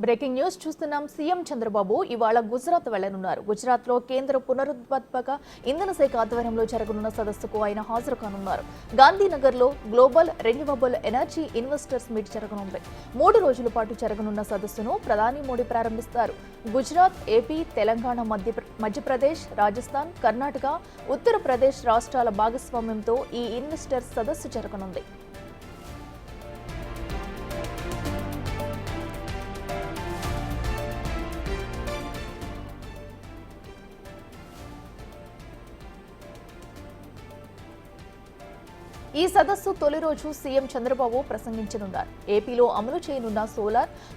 Breaking news చూస్తున్నాం. CM Chandrababu ఇవాళ గుజరాత్ వెళ్లనున్నారు. గుజరాత్ లో కేంద్ర పునరుత్పాదక ఇంధన శాఖ ఆధ్వర్యంలో జరగనున్న సదస్సుకు ఆయన హాజరు కానున్నారు. గాంధీనగర్ లో global renewable energy investors meet జరగనుంది. 3 రోజుల పాటు జరగనున్న సదస్సును ప్రధాని మోడీ ప్రారంభిస్తారు. గుజరాత్, ఏపీ, తెలంగాణ, మధ్యప్రదేశ్, రాజస్థాన్, కర్ణాటక, ఉత్తరప్రదేశ్ రాష్ట్రాల భాగస్వామ్యంతో ఈ ఇన్వెస్టర్స్ సదస్సు జరగనుంది. ఈ సదస్సు తొలి రోజు సీఎం చంద్రబాబు ప్రసంగించనున్నారు. ఏపీలో అమలు చేయనున్న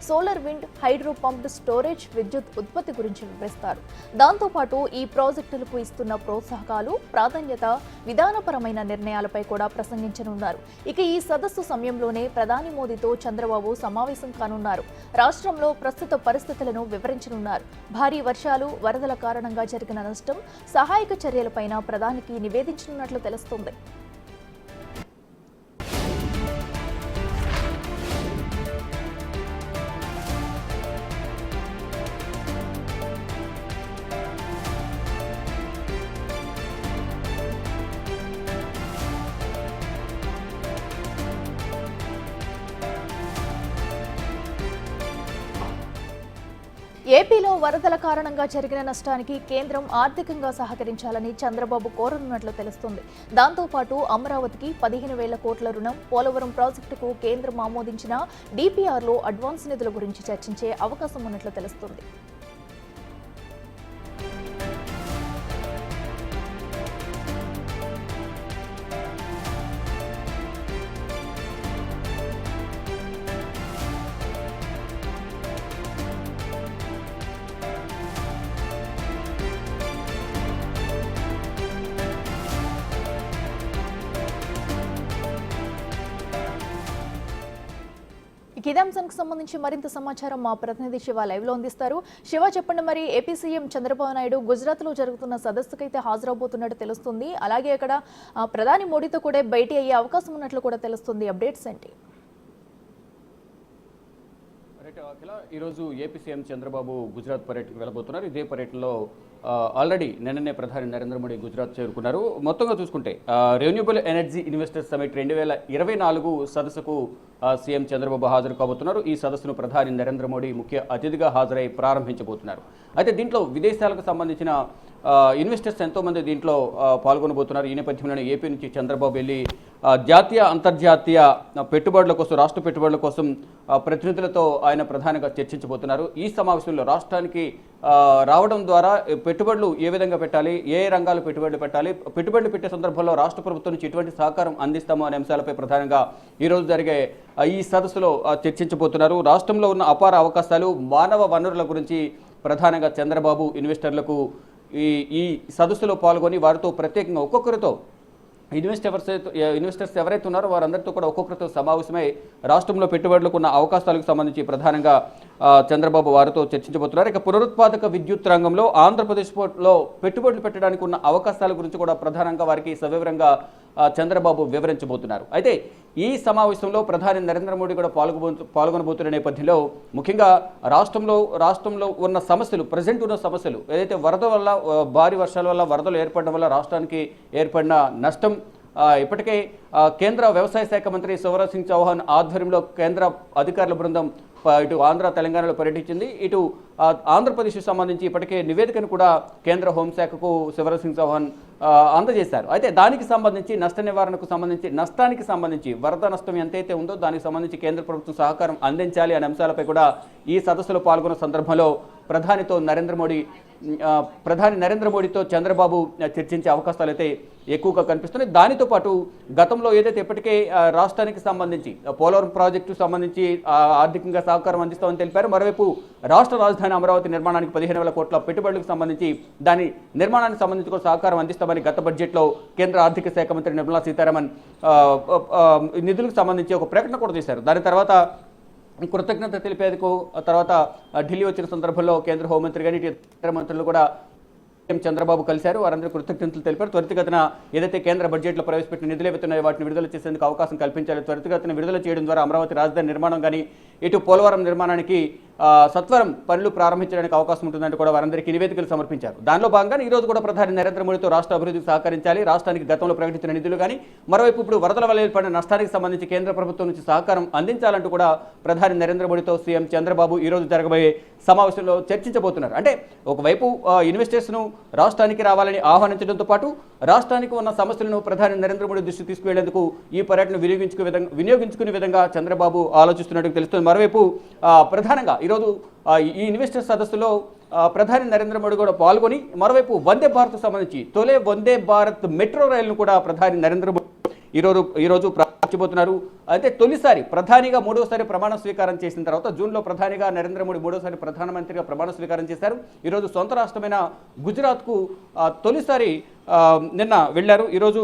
solar wind, hydro pumped storage విద్యుత్ ఉత్పత్తి గురించి వివరిస్తారు. దాంతోపాటు ఈ ప్రాజెక్టులకు ఇస్తున్న ప్రోత్సాహకాలు, ప్రాధాన్యత, విధానపరమైన నిర్ణయాలపై కూడా ప్రసంగించనున్నారు. ఇక ఈ సదస్సు సమయంలోనే ప్రధాని మోదీతో చంద్రబాబు సమావేశం కానున్నారు. రాష్ట్రంలో ప్రస్తుత పరిస్థితులను వివరించనున్నారు. భారీ వర్షాలు, వరదల కారణంగా జరిగిన నష్టం, సహాయక చర్యలపైన ప్రధానికి నివేదించనున్నట్లు తెలుస్తోంది. ఏపీలో వరదల కారణంగా జరిగిన నష్టానికి కేంద్రం ఆర్థికంగా సహకరించాలని చంద్రబాబు కోరనున్నట్లు తెలుస్తుంది. దాంతోపాటు అమరావతికి 15,000 కోట్ల రుణం, పోలవరం ప్రాజెక్టుకు కేంద్రం ఆమోదించిన డిపిఆర్లో అడ్వాన్స్ నిధుల గురించి చర్చించే అవకాశం ఉన్నట్లు తెలుస్తుంది. ఇదే అంశానికి సంబంధించి మరింత సమాచారం మా ప్రతినిధి శివ లైవ్ లో అందిస్తారు. శివ, చెప్పండి, మరి ఏపీ సీఎం చంద్రబాబు నాయుడు గుజరాత్ లో జరుగుతున్న సదస్సుకైతే హాజరవబోతున్నట్టు తెలుస్తుంది. అలాగే అక్కడ ప్రధాని మోడీతో కూడా భేటీ అయ్యే అవకాశం ఉన్నట్లు కూడా తెలుస్తుంది. అప్డేట్స్ ఏంటి? ఈరోజు ఏపీ సీఎం చంద్రబాబు గుజరాత్ పర్యటనకు వెళ్ళబోతున్నారు. ఇదే పర్యటనలో ఆల్రెడీ నిన్ననే ప్రధాని నరేంద్ర మోడీ గుజరాత్ చేరుకున్నారు. మొత్తంగా చూసుకుంటే రెన్యూబుల్ ఎనర్జీ ఇన్వెస్టర్స్ సమిట్ 2024 సదస్సుకు సీఎం చంద్రబాబు హాజరు కాబోతున్నారు. ఈ సదస్సును ప్రధాని నరేంద్ర మోడీ ముఖ్య అతిథిగా హాజరై ప్రారంభించబోతున్నారు. అయితే దీంట్లో విదేశాలకు సంబంధించిన ఇన్వెస్టర్స్ ఎంతోమంది దీంట్లో పాల్గొనబోతున్నారు. ఈ నేపథ్యంలోనే ఏపీ నుంచి చంద్రబాబు వెళ్ళి జాతీయ, అంతర్జాతీయ పెట్టుబడుల కోసం, రాష్ట్ర పెట్టుబడుల కోసం ప్రతినిధులతో ఆయన ప్రధానంగా చర్చించబోతున్నారు. ఈ సమావేశంలో రాష్ట్రానికి రావడం ద్వారా పెట్టుబడులు ఏ విధంగా పెట్టాలి, ఏ రంగాలు పెట్టుబడులు పెట్టాలి, పెట్టుబడులు పెట్టే సందర్భంలో రాష్ట్ర ప్రభుత్వం నుంచి ఎటువంటి సహకారం అందిస్తామో అనే అంశాలపై ప్రధానంగా ఈరోజు జరిగే ఈ సదస్సులో చర్చించబోతున్నారు. రాష్ట్రంలో ఉన్న అపార అవకాశాలు, మానవ వనరుల గురించి ప్రధానంగా చంద్రబాబు ఇన్వెస్టర్లకు ఈ సదస్సులో పాల్గొని వారితో ప్రత్యేకంగా ఒక్కొక్కరితో ఇన్వెస్టర్స్ ఎవరైతే ఉన్నారో వారందరితో కూడా ఒక్కొక్కరితో సమావేశమై రాష్ట్రంలో పెట్టుబడులకు ఉన్న అవకాశాలకు సంబంధించి ప్రధానంగా చంద్రబాబు వారితో చర్చించబోతున్నారు. ఇక పునరుత్పాదక విద్యుత్ రంగంలో ఆంధ్రప్రదేశ్లో పెట్టుబడులు పెట్టడానికి ఉన్న అవకాశాల గురించి కూడా ప్రధానంగా వారికి సవివరంగా చంద్రబాబు వివరించబోతున్నారు. అయితే ఈ సమావేశంలో ప్రధాని నరేంద్ర మోడీ కూడా పాల్గొనబోతున్న నేపథ్యంలో ముఖ్యంగా రాష్ట్రంలో ఉన్న సమస్యలు, ప్రజెంట్ ఉన్న సమస్యలు, ఏదైతే వరద వల్ల, భారీ వర్షాల వల్ల, వరదలు ఏర్పడడం వల్ల రాష్ట్రానికి ఏర్పడిన నష్టం, ఇప్పటికే కేంద్ర వ్యవసాయ శాఖ మంత్రి శివరాజ్ సింగ్ చౌహాన్ ఆధ్వర్యంలో కేంద్ర అధికారుల బృందం ఇటు ఆంధ్ర, తెలంగాణలో పర్యటించింది. ఇటు ఆంధ్రప్రదేశ్కు సంబంధించి ఇప్పటికే నివేదికను కూడా కేంద్ర హోంశాఖకు శివరాజ్ సింగ్ చౌహాన్ అందజేశారు. అయితే దానికి సంబంధించి నష్ట నివారణకు సంబంధించి, నష్టానికి సంబంధించి, వరద నష్టం ఎంతైతే ఉందో దానికి సంబంధించి కేంద్ర ప్రభుత్వం సహకారం అందించాలి అనే అంశాలపై కూడా ఈ సదస్సులో పాల్గొన్న సందర్భంలో ప్రధాని నరేంద్ర మోడీతో చంద్రబాబు చర్చించే అవకాశాలు అయితే ఎక్కువగా కనిపిస్తున్నాయి. దానితో పాటు గతంలో ఏదైతే ఇప్పటికే రాష్ట్రానికి సంబంధించి పోలవరం ప్రాజెక్టు సంబంధించి ఆర్థికంగా సహకారం అందిస్తామని తెలిపారు. మరోవైపు రాష్ట్ర రాజధాని అమరావతి నిర్మాణానికి 15,000 కోట్ల పెట్టుబడులకు సంబంధించి, దాని నిర్మాణానికి సంబంధించి కూడా సహకారం అందిస్తామని గత బడ్జెట్లో కేంద్ర ఆర్థిక శాఖ మంత్రి నిర్మలా సీతారామన్ నిధులకు సంబంధించి ఒక ప్రకటన కూడా చేశారు. దాని తర్వాత కృతజ్ఞత తెలిపేందుకు తర్వాత ఢిల్లీ వచ్చిన సందర్భంలో కేంద్ర హోంమంత్రి కానీ ఇతర మంత్రులు కూడా చంద్రబాబు కలిశారు. వారందరూ కృతజ్ఞతలు తెలిపారు. త్వరితగతిన ఏదైతే కేంద్ర బడ్జెట్లో ప్రవేశపెట్టిన నిధులు ఏవైతున్నాయో వాటిని విడుదల చేసేందుకు అవకాశం కల్పించాలి. త్వరితగతిన విడుదల చేయడం ద్వారా అమరావతి రాజధాని నిర్మాణం కానీ, ఇటు పోలవరం నిర్మాణానికి సత్వరం పనులు ప్రారంభించడానికి అవకాశం ఉంటుందంటూ కూడా వారందరికీ నివేదికలు సమర్పించారు. దానిలో భాగంగా ఈ రోజు కూడా ప్రధాని నరేంద్ర మోడీతో రాష్ట్ర అభివృద్ధికి సహకరించాలి, రాష్ట్రానికి గతంలో ప్రకటించిన నిధులు కానీ మరోవైపు ఇప్పుడు వరదల వల్ల ఏర్పడిన నష్టానికి సంబంధించి కేంద్ర ప్రభుత్వం నుంచి సహకారం అందించాలంటూ కూడా ప్రధాని నరేంద్ర మోడీతో సీఎం చంద్రబాబు ఈ రోజు జరగబోయే సమావేశంలో చర్చించబోతున్నారు. అంటే ఒకవైపు ఇన్వెస్టర్స్ను రాష్ట్రానికి రావాలని ఆహ్వానించడంతో పాటు రాష్ట్రానికి ఉన్న సమస్యలను ప్రధాని నరేంద్ర మోడీ దృష్టికి తీసుకువెళ్లేందుకు ఈ పర్యటన వినియోగించుకునే విధంగా చంద్రబాబు ఆలోచిస్తున్నట్టు తెలుస్తుంది. మరోవైపు ప్రధానంగా ఈరోజు ఈ ఇన్వెస్టర్ సదస్సులో ప్రధాని నరేంద్ర మోడీ కూడా పాల్గొని మరోవైపు వందే భారత్ సంబంధించి తొలే వందే భారత్ మెట్రో రైలును కూడా ప్రధాని నరేంద్ర మోడీ ఈరోజు ప్రారంభించబోతున్నారు. అయితే తొలిసారి ప్రధానిగా మూడోసారి ప్రమాణ స్వీకారం చేసిన తర్వాత జూన్లో ప్రధానిగా నరేంద్ర మోడీ మూడోసారి ప్రధానమంత్రిగా ప్రమాణ స్వీకారం చేశారు. ఈరోజు సొంత రాష్ట్రమైన గుజరాత్కు తొలిసారి నిన్న వెళ్లారు. ఈరోజు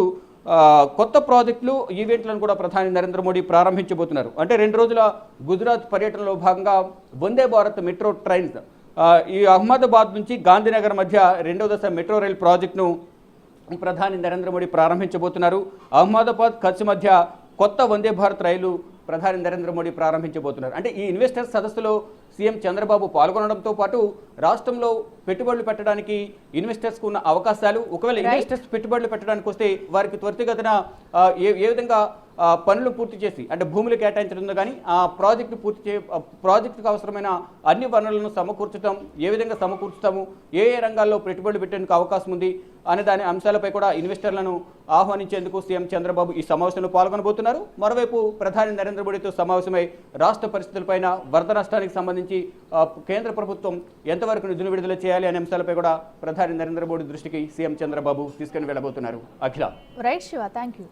కొత్త ప్రాజెక్టులు ఈవెంట్లను కూడా ప్రధాని నరేంద్ర మోడీ ప్రారంభించబోతున్నారు. అంటే 2 రోజుల గుజరాత్ పర్యటనలో భాగంగా వందే భారత్ మెట్రో ట్రైన్స్ ఈ అహ్మదాబాద్ నుంచి గాంధీనగర్ మధ్య 2వ దశ మెట్రో రైల్ ప్రాజెక్టును ప్రధాని నరేంద్ర మోడీ ప్రారంభించబోతున్నారు. అహ్మదాబాద్ కచ్ మధ్య కొత్త వందే భారత్ రైలు ప్రధాని నరేంద్ర మోడీ ప్రారంభించబోతున్నారు. అంటే ఈ ఇన్వెస్టర్స్ సదస్సులో సీఎం చంద్రబాబు పాల్గొనడంతో పాటు రాష్ట్రంలో పెట్టుబడులు పెట్టడానికి ఇన్వెస్టర్స్కు ఉన్న అవకాశాలు, ఒకవేళ ఇన్వెస్టర్స్ పెట్టుబడులు పెట్టడానికి వస్తే వారికి త్వరితగతిన ఏ విధంగా పనులు పూర్తి చేసి అంటే భూములు కేటాయించడం కానీ ఆ ప్రాజెక్టుకు అవసరమైన అన్ని వనరులను సమకూర్చడం, ఏ విధంగా సమకూర్చుతాము, ఏ రంగాల్లో పెట్టుబడులు పెట్టేందుకు అవకాశం ఉంది అనే దాని అంశాలపై కూడా ఇన్వెస్టర్లను ఆహ్వానించేందుకు సీఎం చంద్రబాబు ఈ సమావేశంలో పాల్గొనబోతున్నారు. మరోవైపు ప్రధాని నరేంద్ర మోడీతో సమావేశమై రాష్ట్ర పరిస్థితులపైన, వరద నష్టానికి సంబంధించి కేంద్ర ప్రభుత్వం ఎంతవరకు నిధులు విడుదల చేయాలి అనే అంశాలపై కూడా ప్రధాని నరేంద్ర మోడీ దృష్టికి సీఎం చంద్రబాబు తీసుకుని వెళ్ళబోతున్నారు. Akhila. Right Shiva, thank you.